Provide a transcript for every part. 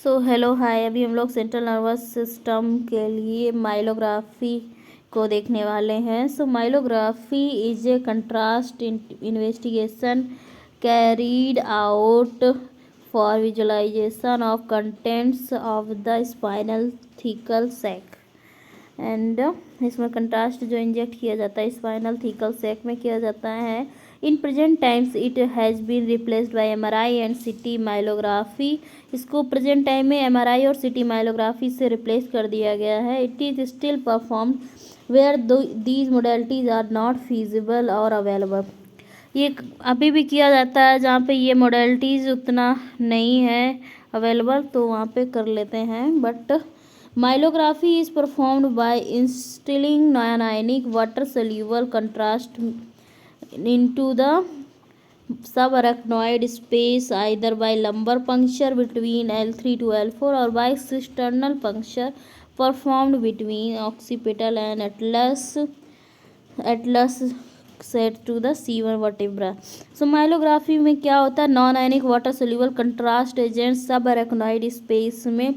So hello hi, अभी हम लोग सेंट्रल नर्वस सिस्टम के लिए माइलोग्राफी को देखने वाले हैं। So myelography is a contrast investigation carried out for visualisation of contents of the spinal thecal sac and इसमें कंट्रास्ट जो इंजेक्ट किया जाता है स्पाइनल थिकल सैक में किया जाता है। In present times it has been replaced by MRI and CT myelography. इसको प्रेजेंट टाइम में एमआरआई और सिटी माइलोग्राफी से रिप्लेस कर दिया गया है। It is still perform where these modalities are not feasible और अवेलेबल। ये अभी भी किया जाता है जहाँ पे ये मोडेलिटीज़ उतना नहीं है अवेलेबल, तो वहाँ पे कर लेते हैं। But myelography is performed by instilling non ionic water soluble contrast into the subarachnoid space either by lumbar puncture between L3 to L4 or by cisternnal puncture performed between occipital and atlas set to the C1 vertebra। सो माइलोग्राफी में क्या होता है, non ionic water soluble contrast agent सब arachnoid space में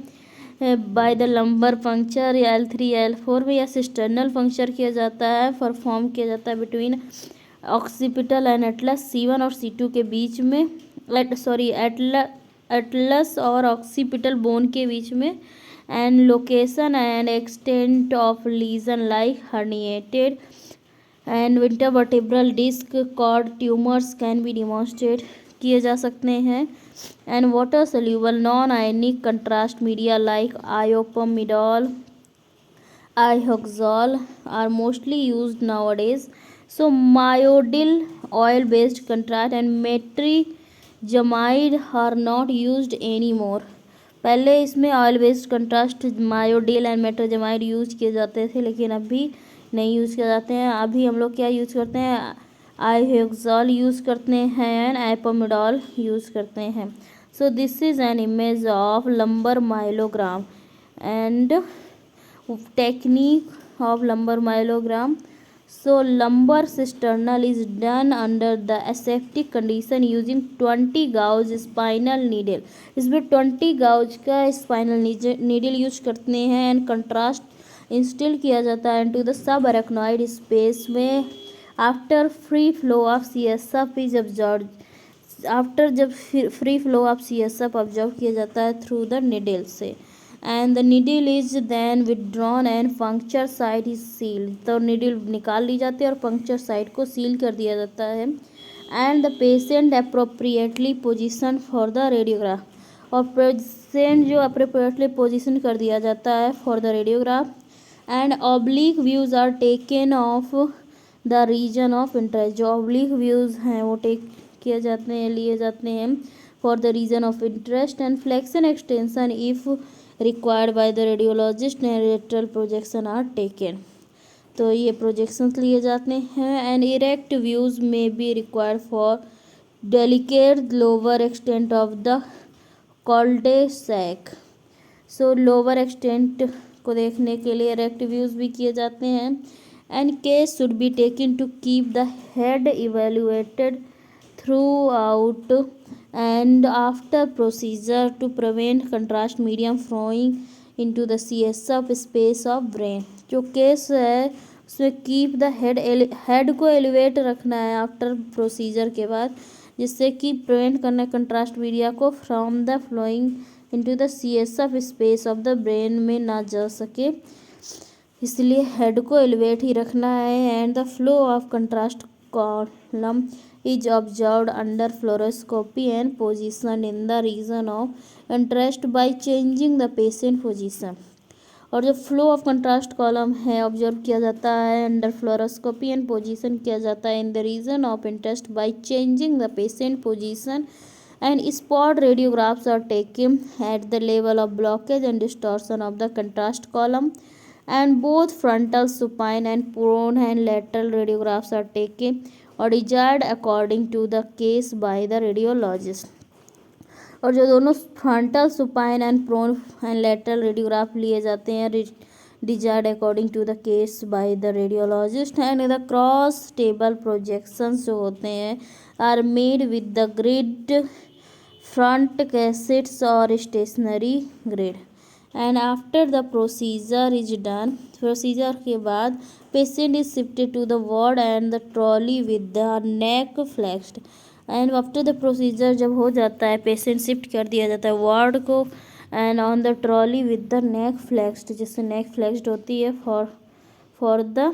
by the lumbar puncture या L3 L4 में या cisternal puncture किया जाता है, परफॉर्म किया जाता है between occipital and Atlas C1 और C2 के बीच में, एटलस और ऑक्सीपिटल बोन के बीच में। And location and extent of lesion like herniated and intervertebral disc cord tumours can be demonstrate किए जा सकते हैं। And water soluble non ionic contrast media like iopamidol ioxol are mostly used nowadays. So myodil oil based contrast and metrizamide are not used anymore। पहले इसमें oil based contrast myodil and metrizamide use किए जाते थे, लेकिन अभी नहीं use किए जाते हैं। अभी हम लोग क्या यूज़ करते हैं, आयोक्सॉल यूज़ करते हैं एंड आइपोमिडॉल यूज़ करते हैं। So this is an image of lumbar myelogram and technique of lumbar myelogram। So lumbar cisternal is done under the aseptic condition using 20 gauge spinal needle। इसमें 20 gauge का spinal needle use करते हैं and contrast instil किया जाता है into the sub arachnoid space में after free flow of CSF is observe. After जब free flow of CSF observe किया जाता है थ्रू द निडल से, and the needle is then withdrawn and puncture site is sealed. तो needle निकाल ली जाती है और पंक्चर साइट को सील कर दिया जाता है। And the patient appropriately position for the radiograph, और पेशेंट जो अप्रोप्रिएटली पोजिशन कर दिया जाता है for the radiograph. And oblique views are taken of the region of interest. जो ऑब्लिक व्यूज हैं वो टेक किए जाते हैं, लिए जाते हैं for the region of interest. And flexion extension if required by the radiologist and lateral projection are taken. तो ये प्रोजेक्शंस लिए जाते हैं। And erect views may be required for delicate lower extent of the कॉल्डे sac. So lower extent को देखने के लिए इरेक्ट व्यूज भी किए जाते हैं। And case should be taken to keep the head evaluated throughout and after procedure to prevent contrast medium flowing into the CSF space of brain। जो case है उसमें कीप द हेड को elevate रखना है after procedure के बाद, जिससे कि प्रिवेंट करना कंट्रास्ट मीडिया को from the flowing into the CSF space of the brain में ना जा सके, इसलिए हेड को एलिवेट ही रखना है। And the flow of contrast column is observed under fluoroscopy and positioned in the region of interest by changing the patient position। और जो फ्लो ऑफ कंट्रास्ट कॉलम है ऑब्जर्व किया जाता है अंडर फ्लोरोस्कोपी एंड पोजीशन किया जाता है in the region of interest by changing the patient position. And spot radiographs are taken at the level of blockage and distortion of the contrast column. And both frontal supine and prone and lateral radiographs are taken और desired according to the case by the radiologist. और जो दोनों frontal supine and prone and lateral radiograph लिए जाते हैं desired according to the case by the radiologist. And the cross table projections जो होते हैं are made with the grid front cassettes or stationary grade. And after the procedure is done, procedure के बाद patient is shifted to the ward and the trolley with the neck flexed. And after the procedure जब हो जाता है patient shift कर दिया जाता है वार्ड को and on the trolley with the neck flexed, जिससे नेक फ्लेक्स्ड होती है for the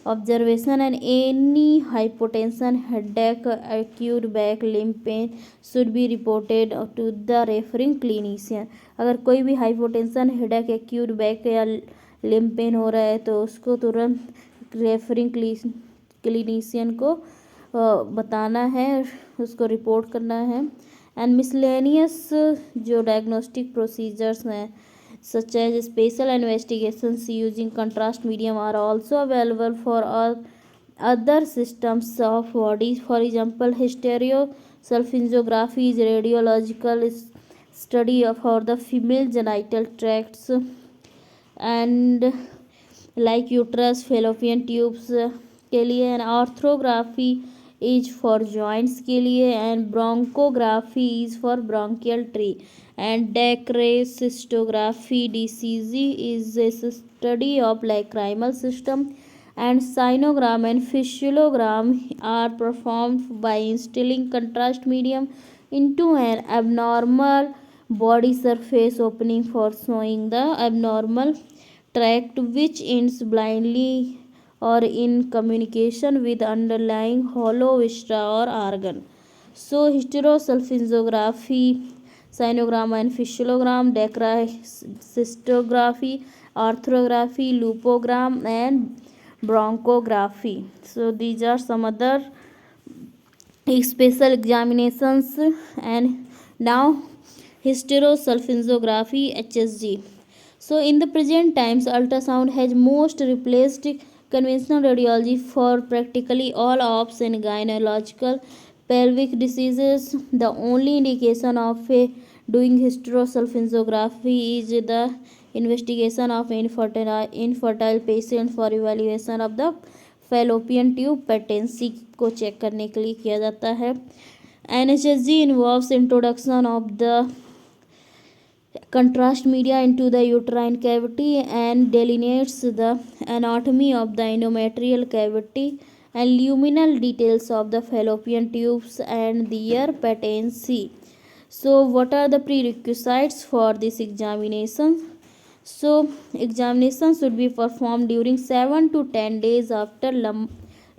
observation and any hypotension headache acute back limb pain should be reported to the referring clinician. अगर कोई भी हाइपोटेंशन हेडेक एक्यूट बैक या limb pain हो रहा है तो उसको तुरंत रेफरिंग क्लिनिशियन को बताना है, उसको रिपोर्ट करना है. एंड मिसलेनियस जो डायग्नोस्टिक प्रोसीजर्स हैं such as special investigations using contrast medium are also available for all other systems of bodies. For example, hysterosalpingography is radiological study for the female genital tracts and like uterus, fallopian tubes के लिए. And आर्थ्रोग्राफी is for joints के लिए and bronchography is for bronchial tree. And decrecystography DCG is a study of lacrimal system. And cyanogram and physiologram are performed by instilling contrast medium into an abnormal body surface opening for showing the abnormal tract which ends blindly or in communication with underlying hollow viscera or organ. So hysterosalpingography, cyanogram and physiologram, decrecystography, arthrography, lupogram and bronchography. So these are some other special examinations. And now hysterosalpingography HSG. So in the present times ultrasound has most replaced conventional radiology for practically all ops and gynecological pelvic diseases. The only indication of doing hysterosalpingography is the investigation of infertile patients for evaluation of the fallopian tube patency को check करने के लिए किया जाता है. NHSG involves introduction of the contrast media into the uterine cavity and delineates the anatomy of the endometrial cavity and luminal details of the fallopian tubes and their patency. So what are the prerequisites for this examination? So examination should be performed during 7 to 10 days after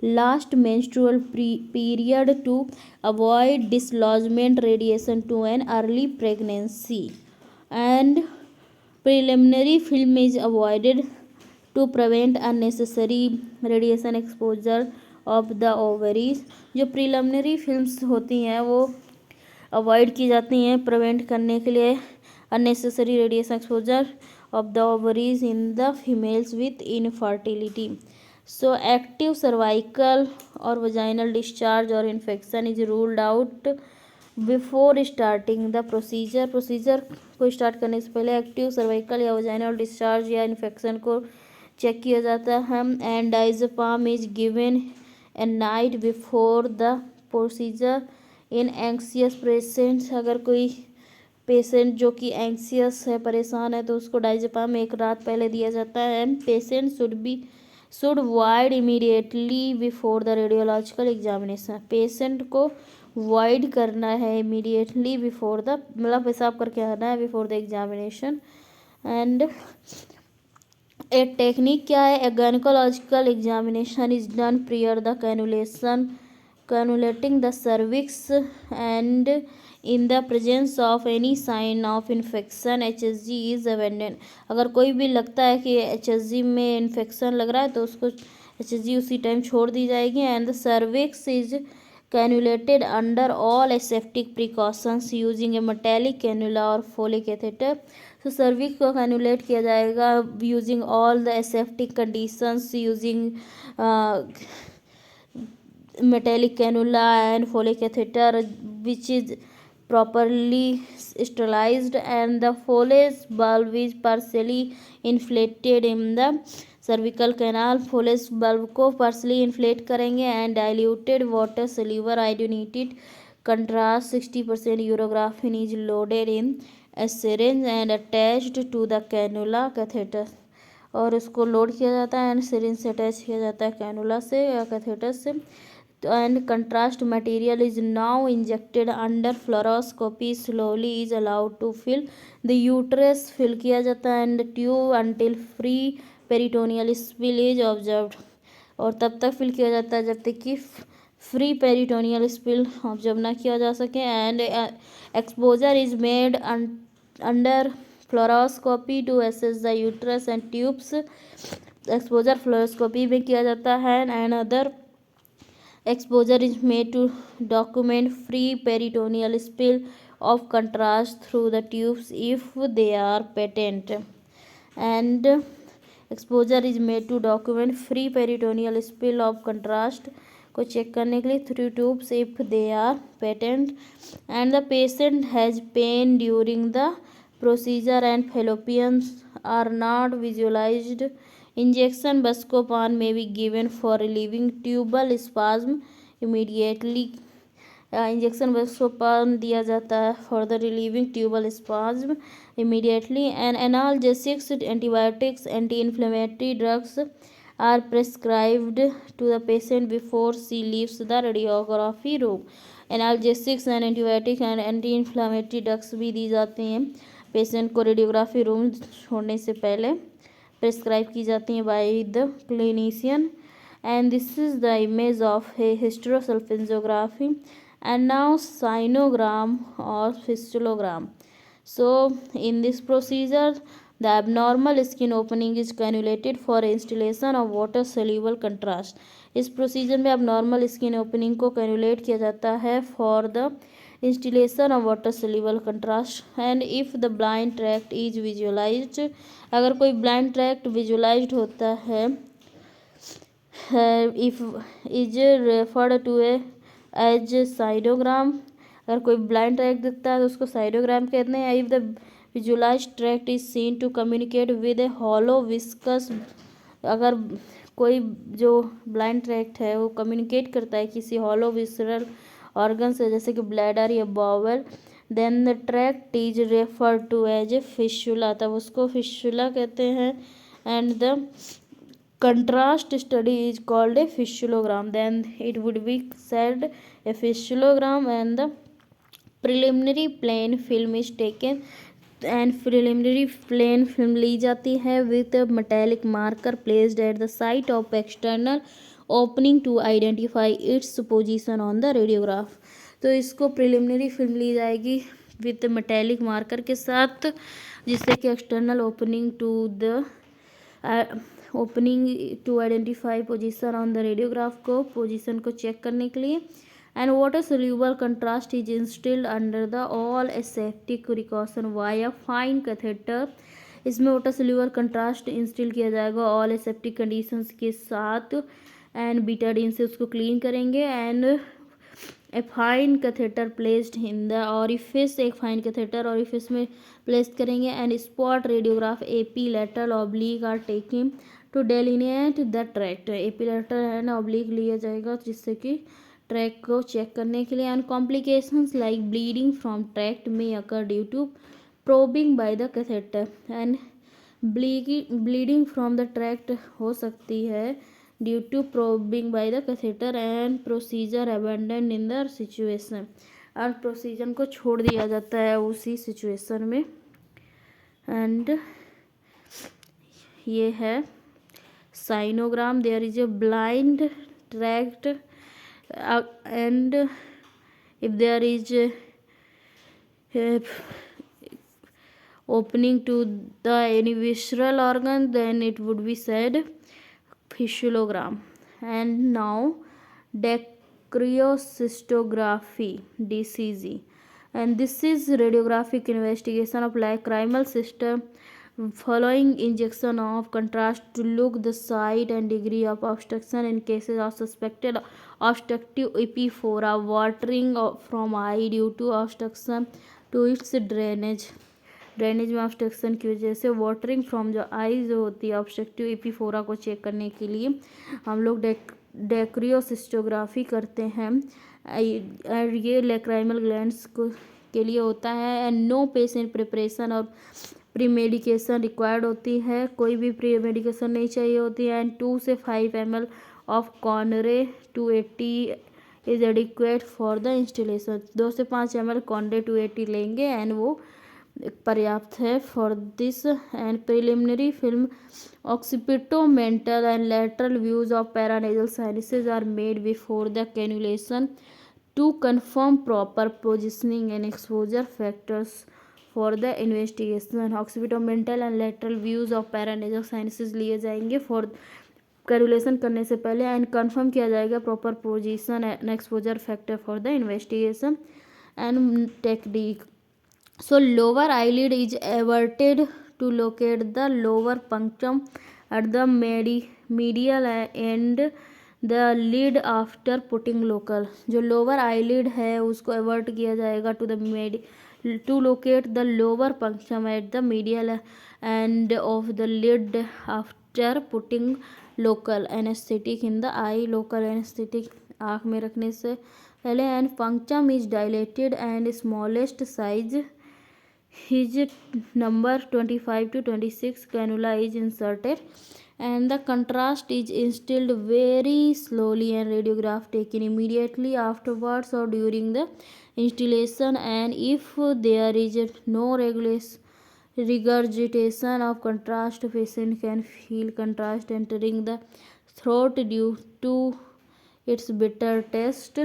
last menstrual period to avoid dislodgement radiation to an early pregnancy. And preliminary film is avoided to prevent unnecessary radiation exposure of the ovaries. जो preliminary films होती हैं वो avoid की जाती हैं prevent करने के लिए unnecessary radiation exposure of the ovaries in the females with infertility. So active cervical or vaginal discharge or infection is ruled out before starting the procedure. Procedure को स्टार्ट करने से पहले एक्टिव सर्वाइकल या vaginal discharge या infection को check किया जाता है. And diazepam is given A night before the procedure in anxious patients. अगर कोई पेशेंट जो कि एंक्सियस है, परेशान है, तो उसको डाइज़ेपाम एक रात पहले दिया जाता है. Patient should wide immediately before the radiological examination. Patient को वाइड करना है इमीडिएटली बिफोर द, मतलब पेशाब करके आना है before the examination. And a technique क्या है? A gynaecological examination is done prior the cannulating the cervix and in the presence of any sign of infection HSG is abandon. अगर कोई भी लगता है कि HSG में इन्फेक्शन लग रहा है तो उसको HSG उसी टाइम छोड़ दी जाएगी. And the cervix is cannulated under all aseptic precautions using a metallic cannula और फोलिक कैथेटर. तो सर्विक्स को कैनुलेट किया जाएगा using all the aseptic conditions using metallic cannula and folic catheter which is properly sterilized, and the Foley's bulb is partially inflated in the cervical canal. Foley's bulb को partially inflate करेंगे and diluted water soluble iodinated contrast 60% urographin is loaded in a syringe and attached to the cannula catheter, और उसको load किया जाता है and syringe से attach किया जाता है कैनुला से या कैथेटर से। And contrast material is now injected under fluoroscopy, slowly is allowed to fill the uterus, fill किया जाता है and tube until free peritoneal spill is observed, और तब तक फिल किया जाता है जब तक कि फ्री पेरिटोनियल स्पिल ऑब्जर्व ना किया जा सके। And exposure is made under fluoroscopy to assess the uterus and tubes, exposure fluoroscopy में किया जाता है। And other exposure is made to document free peritoneal spill of contrast through the tubes if they are patent, and exposure is made to document free peritoneal spill of contrast को check करने के लिए through tubes if they are patent. And the patient has pain during the procedure and fallopians are not visualised. Injection Buscopan may be given for relieving tubal spasm immediately, injection Buscopan दिया जाता है for the relieving tubal spasm immediately. And analgesics, antibiotics, anti inflammatory drugs are prescribed to the patient before she leaves the radiography room. Analgesics and antibiotic and anti inflammatory drugs भी दी जाती हैं patient को radiography room छोड़ने से पहले, prescribe की जाती हैं by the clinician. And this is the image of a hysterosalpingography and now sinogram और fistulogram. So in this procedure the abnormal skin opening is cannulated for installation of water soluble contrast। इस procedure में abnormal skin opening को cannulate किया जाता है for the installation of water soluble contrast। and if the blind tract is visualized, अगर कोई blind tract visualized होता है if is referred to as sinogram, अगर कोई ब्लाइंड ट्रैक्ट दिखता है तो उसको साइडोग्राम कहते हैं। If the visualized tract is seen to communicate with a hollow viscus, अगर कोई जो ब्लाइंड ट्रैक्ट है वो कम्युनिकेट करता है किसी हॉलो विसरल ऑर्गन से जैसे कि ब्लैडर या bowel, then the tract is refer to as a fistula, तब उसको फिशुला कहते हैं। And the contrast study is called a fistulogram, then it would be said a fistulogram। and the preliminary plain film is taken, and preliminary plain film ली जाती है with a metallic marker placed at the site of external opening to identify its position on the radiograph। तो इसको preliminary film ली जाएगी with metallic marker के साथ जिससे कि external opening to the opening to identify position on the radiograph को position को check करने के लिए। And water soluble contrast is instilled under the all aseptic precaution via fine catheter, इसमें वाटर सोल्यूबल कंट्रास्ट इंस्टिल किया जाएगा all aseptic conditions के साथ। एंड बीटाडीन से उसको क्लीन करेंगे। And a fine catheter placed in the orifice, एक fine catheter orifice में प्लेस करेंगे। And spot radiograph AP lateral oblique are taking to delineate the tract, AP lateral and oblique लिया जाएगा जिससे कि ट्रैक को चेक करने के लिए। And complications like bleeding from tract में occur due to probing by the catheter. And bleeding from the tract हो सकती है due to probing by the catheter and procedure abandon in the situation, और procedure को छोड़ दिया जाता है उसी सिचुएशन में। एंड ये है sinogram, there is a blind tract and if there is opening to the any visceral organ then it would be said fistulogram। and now dacryocystography DCG, and this is radiographic investigation of lacrimal system following injection of contrast to look the site and degree of obstruction in cases of suspected obstructive epiphora, watering from eye due to obstruction to its drainage, drainage में obstruction की वजह से watering from जो आई जो होती है obstructive एपीफोरा को check करने के लिए हम लोग डैक्रियोसिस्टोग्राफी करते हैं। ये लैक्राइमल ग्लैंड्स को के लिए होता है। एंड नो पेशेंट प्रिपरेशन और प्री मेडिकेशन रिक्वायर्ड होती है, कोई भी प्री मेडिकेशन नहीं चाहिए होती है। एंड 2 से 5 ml of Conray 280 is adequate for the installation. 2 से 5 ml कॉनरे 280 लेंगे एंड वो पर्याप्त है for this. And preliminary film occipitomental and lateral views of paranasal sinuses are made before the cannulation to confirm proper positioning and exposure factors for the investigation। Occipitomental and lateral views of paranasal sinuses लिए जाएंगे for calculation करने से पहले and confirm किया जाएगा proper position and exposure factor for the investigation and technique. So lower eyelid is everted to locate the lower punctum at the medial end the lid after putting local। जो lower eyelid है उसको avert किया जाएगा to locate the lower punctum at the medial end of the lid after putting local anesthetic in the eye। local anesthetic आँख में रखने से पहले। and punctum is dilated and smallest size his number 25 to 26 cannula is inserted and the contrast is instilled very slowly and radiograph taken immediately afterwards or during the installation। and if there is no regurgitation of contrast, patient can feel contrast entering the throat due to its bitter taste।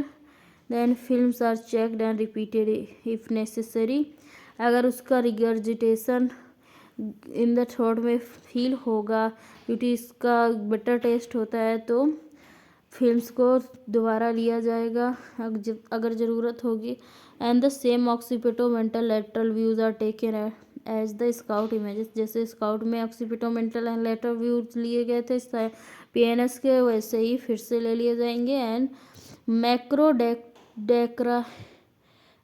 then films are checked and repeated if necessary। अगर उसका regurgitation in the throat में feel होगा क्योंकि इसका better test होता है तो films को दोबारा लिया जाएगा अगर ज़रूरत होगी। And the same occipitomental lateral views are taken as the scout images. जैसे स्काउट में ऑक्सीपिटोमेंटल एंड लेटरल व्यूज लिए गए थे PNS के, वैसे ही फिर से ले लिए जाएंगे। And macro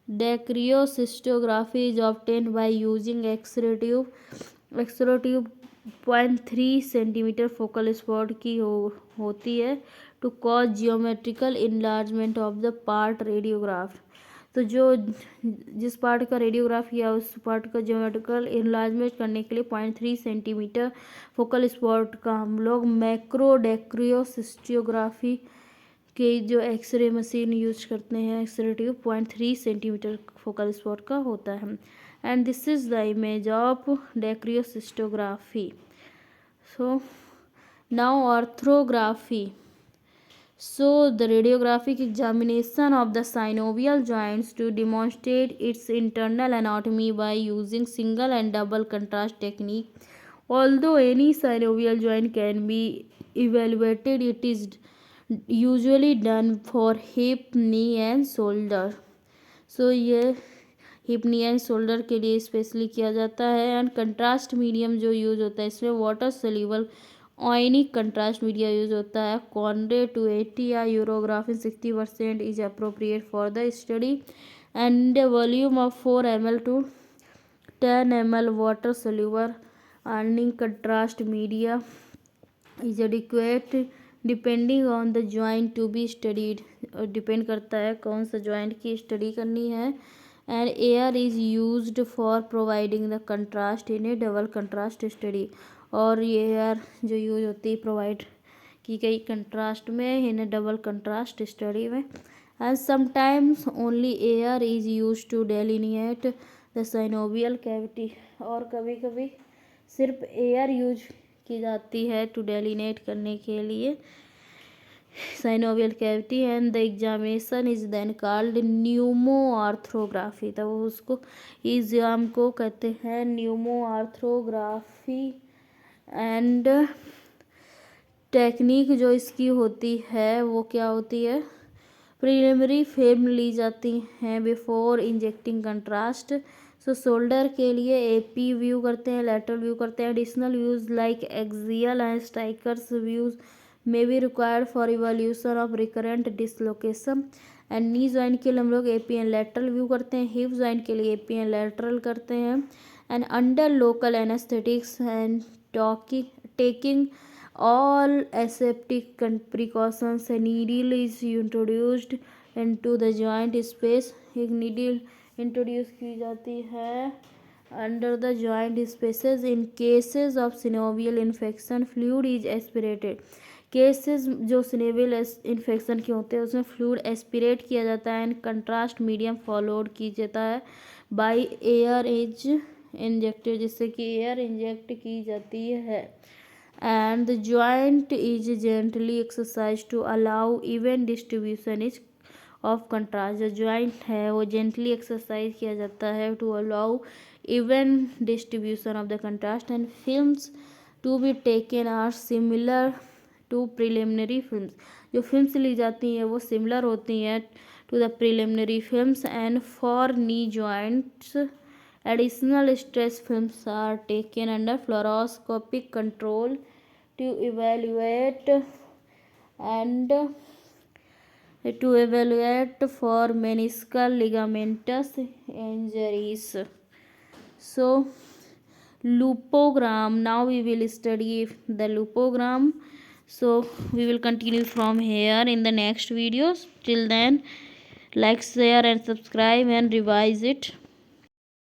Dacryocystography is obtained by using X-ray tube 0.3 cm focal spot की होती है to cause geometrical enlargement of the part radiographed। तो जिस पार्ट का रेडियोग्राफ किया उस पार्ट का ज्योमेट्रिकल इन्लार्जमेंट करने के लिए 0.3 सेंटीमीटर फोकल स्पॉट का हम लोग मैक्रोडैक्रियोसिस्टोग्राफी के जो एक्सरे मशीन यूज करते हैं। X-ray tube 0.3 centimetre focal spot का होता है। And this is the image of dacryocystography. So now arthrography. So the radiographic examination of the synovial joints to demonstrate its internal anatomy by using single and double contrast technique। Although any synovial joint can be evaluated, it is usually done for hip, knee and shoulder। So ये hip, knee and shoulder के लिए specially किया जाता है। And contrast medium जो use होता है इसमें water soluble ionic contrast media use होता है। कॉन्डे 280 या Urografin 60% is appropriate for the study. And volume of 4 ml to 10 ml water soluble ionic contrast media is adequate depending on the joint to be studied. Depend करता है कौन सा joint की study करनी है। And air is used for providing the contrast in a double contrast study. और ये air जो यूज होती है प्रोवाइड की गई कंट्रास्ट में in a double contrast study में। And sometimes only air is use to delineate the synovial cavity. और कभी कभी सिर्फ एयर यूज की जाती है टू डेलिनेट करने के लिए synovial cavity. And the examination is then called pneumoarthrography. तब उसको एग्जाम को कहते हैं न्यूमोआर्थ्रोग्राफी। एंड टेक्निक जो इसकी होती है वो क्या होती है, प्रिलिमिनरी फिल्म ली जाती हैं बिफोर इंजेक्टिंग कंट्रास्ट। सो शोल्डर के लिए AP व्यू करते हैं, लेटरल व्यू करते हैं। Additional views like axial and strikers views may be required for evolution of recurrent dislocation. And knee joint के लिए हम लोग AP एंड लेटरल व्यू करते हैं। हिप जॉइंट के लिए AP एंड लेटरल करते हैं। And under local anaesthetics and taking all aseptic precautions, a needle is introduced into the joint space, एक नीडल इंट्रोड्यूस की जाती है under the joint spaces. In cases of synovial infection fluid is aspirated, cases जो सिनेवियल infection के होते हैं उसमें fluid aspirate किया जाता है। एंड कंट्रास्ट मीडियम फॉलोड की जाता है बाय एयर इज इंजेक्टेड, जिससे कि एयर इंजेक्ट की जाती है। And the joint is gently exercise to allow even distribution is of contrast, जो जॉइंट है वो जेंटली एक्सरसाइज किया जाता है to allow even distribution of the contrast. And films to be taken are similar to preliminary films, जो films ली जाती हैं वो सिमिलर होती हैं to the preliminary films. And for knee joints additional stress films are taken under fluoroscopic control to evaluate and to evaluate for meniscal ligamentous injuries. So lupogram, now we will study the lupogram, so we will continue from here in the next videos. Till then, like, share and subscribe and revise it.